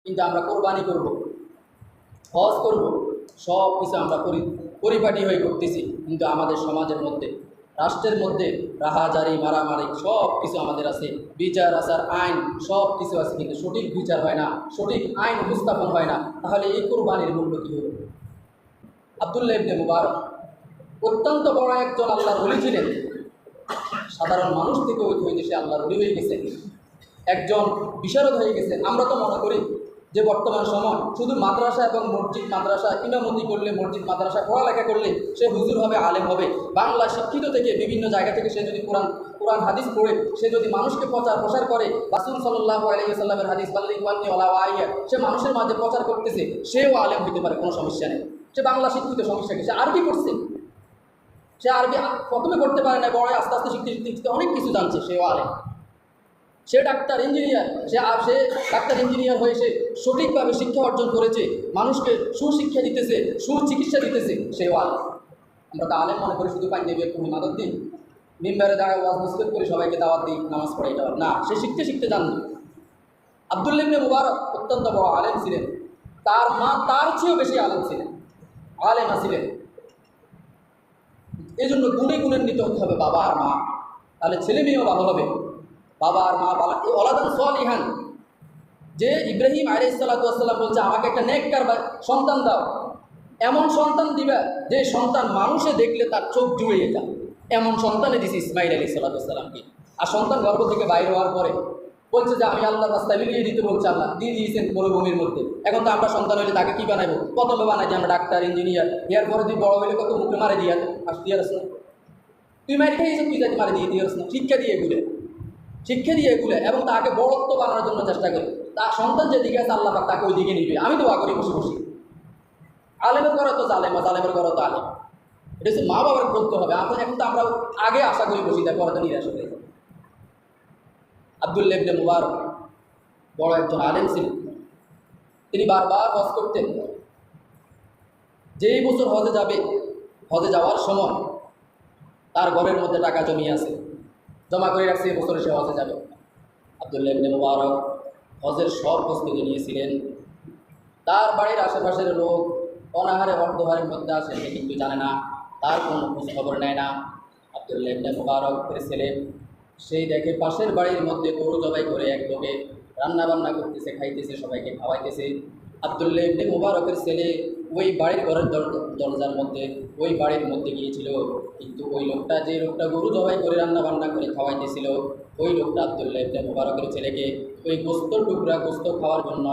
কিন্তু আমরা কোরবানি করব, হজ করব, সব কিছু আমরা পরিপাটি হয়ে করতেছি, কিন্তু আমাদের সমাজের মধ্যে, রাষ্ট্রের মধ্যে রাহাজারি, মারামারি সব কিছু আমাদের আছে, বিচার আচার আইন সব কিছু আছে, কিন্তু সঠিক বিচার হয় না, সঠিক আইন উপস্থাপন হয় না। তাহলে এই কোরবানির মূল্য কী হবে? আব্দুল্লাহ ইবনে মুবারক অত্যন্ত বড় একজন আল্লাহর ওলি ছিলেন। সাধারণ মানুষ থেকে ওই দেশে আল্লাহর ওলি হয়ে গেছেন, একজন বিশারদ হয়ে গেছেন। আমরা তো মনে করি যে বর্তমান সময় শুধু মাদ্রাসা এবং মসজিদ মাদ্রাসা ইমামতি করলে, মসজিদ মাদ্রাসা পড়ালেখা করলে সে হুজুর হবে, আলেম হবে। বাংলা শিক্ষিত থেকে বিভিন্ন জায়গা থেকে সে যদি কোরআন হাদিস পড়ে সে যদি মানুষকে প্রচার করে, রাসূল সাল্লাল্লাহু আলাইহি ওয়াসাল্লামের হাদিস বাল্লিগ ওয়ান্নি ওয়ালা ওয়াইয়া সে মানুষের মাঝে প্রচার করতেছে, সেও আলেম হতে পারে, কোনো সমস্যা নেই। সে বাংলা শিক্ষিত, সমস্যা কি? সে আরবি করছে, সে আরবি প্রথমে করতে পারে না, বড় আস্তে আস্তে শিখতে শিখতে অনেক কিছু জানছে, সেও আলেম। সে ডাক্তার ইঞ্জিনিয়ার, সে ডাক্তার ইঞ্জিনিয়ার হয়ে সে সঠিকভাবে শিক্ষা অর্জন করেছে, মানুষকে সুশিক্ষা দিতেছে, সুচিকিৎসা দিতেছে, সেও আলেম। আমরা তো আলেম মনে করি শুধু পাঞ্জাবি একটু মাদত দিই, মিম্বারে দাঁড়ায় ওয়াজ নসিহত করে সবাইকে দাওয়াত দিই, নামাজ পড়ে, এটা না। সে শিখতে শিখতে জানতো। আব্দুল্লাহ ইবনে মুবারক অত্যন্ত বড় আলেম ছিলেন, তার মা তার চেয়েও বেশি আলেম ছিলেন, আলেমা ছিলেন। এই জন্য গুণে গুণান্বিত হতে হবে বাবা আর মা, তাহলে ছেলে মেয়েও ভালো হবে। বাবা আর মা ভালো, এই ওলাদান সালিহান, যে ইব্রাহিম আলাইহিস সালাতু ওয়াস সালাম বলছে আমাকে একটা নেককার সন্তান দাও, এমন সন্তান দিবা যে সন্তান মানুষে দেখলে তার চোখ জুড়িয়ে যায়, এমন সন্তানে দিছি ইসমাইল আলাইহিস সালাতু ওয়াস সালামকে। আর সন্তান গর্ভ থেকে বাইরে হওয়ার পরে বলছে যে আমি আল্লাহর রাস্তায় বিলিয়ে দিতে বলছে, আল্লাহ দিয়ে দিয়েছেন মরুভূমির মধ্যে। এখন তো আমরা সন্তান হইলে তাকে কী বানাইবো? প্রথমে বানাই যে আমরা ডাক্তার ইঞ্জিনিয়ার, এর পরে তুই বড় হইলে কত মুখে মারে দিয়ে আসতে না, তুই মারি খেয়েছিস, তুই যাতে মারে দিয়ে না, শিক্ষা দিয়ে এগুলো এবং তাকে বড়ত্ব বানানোর জন্য চেষ্টা করি। তার সন্তান যেদিকে আছে আল্লাহ পাক তাকে ওই দিকে নিবে। আমি দোয়া করি বসে বসে, আলেমের ঘরে তো জালেমা, জালেমের ঘরে তো আলেম। এটা হচ্ছে মা বাবার করতে হবে। এখন তো আমরা আগে আশা করি বসি, তার পরে তো নিরাশ হয়ে যায়। আব্দুল্লাহ ইবনে মুবারক বড় একজন আলেম ছিলেন, তিনি বারবার হজ করতেন। যেই বছর হজে যাবে, হজে যাওয়ার সময় তার ঘরের মধ্যে টাকা জমিয়ে আছে, জমা করে রাখছে, এই বছরে সে হজে যাবে। আব্দুল্লাহ ইবনে মুবারক হজের সব প্রস্তুতি নিয়েছিলেন। তার বাড়ির আশেপাশের লোক অনাহারে অর্ধহারের মধ্যে আসে, সে কিন্তু জানে না, তার কোনো খোঁজ খবর নেয় না। আব্দুল্লাহ ইবনে মুবারকের ছেলে সেই দেখে পাশের বাড়ির মধ্যে গরু জবাই করে এক লোকে রান্না বান্না করতেছে, খাইতেছে, সবাইকে খাওয়াইতেছে। আব্দুল্লাহ ইবনে মুবারকের ছেলে ওই বাড়ির ঘরের দরজার মধ্যে, ওই বাড়ির মধ্যে গিয়েছিল, কিন্তু ওই লোকটা, যে লোকটা গরু জবাই করে রান্না বান্না করে খাওয়াইতেছিল, ওই লোকটা আব্দুল্লাহ ইবনে মুবারকের ছেলেকে ওই গোস্ত টুকরা গোস্ত খাওয়ার জন্য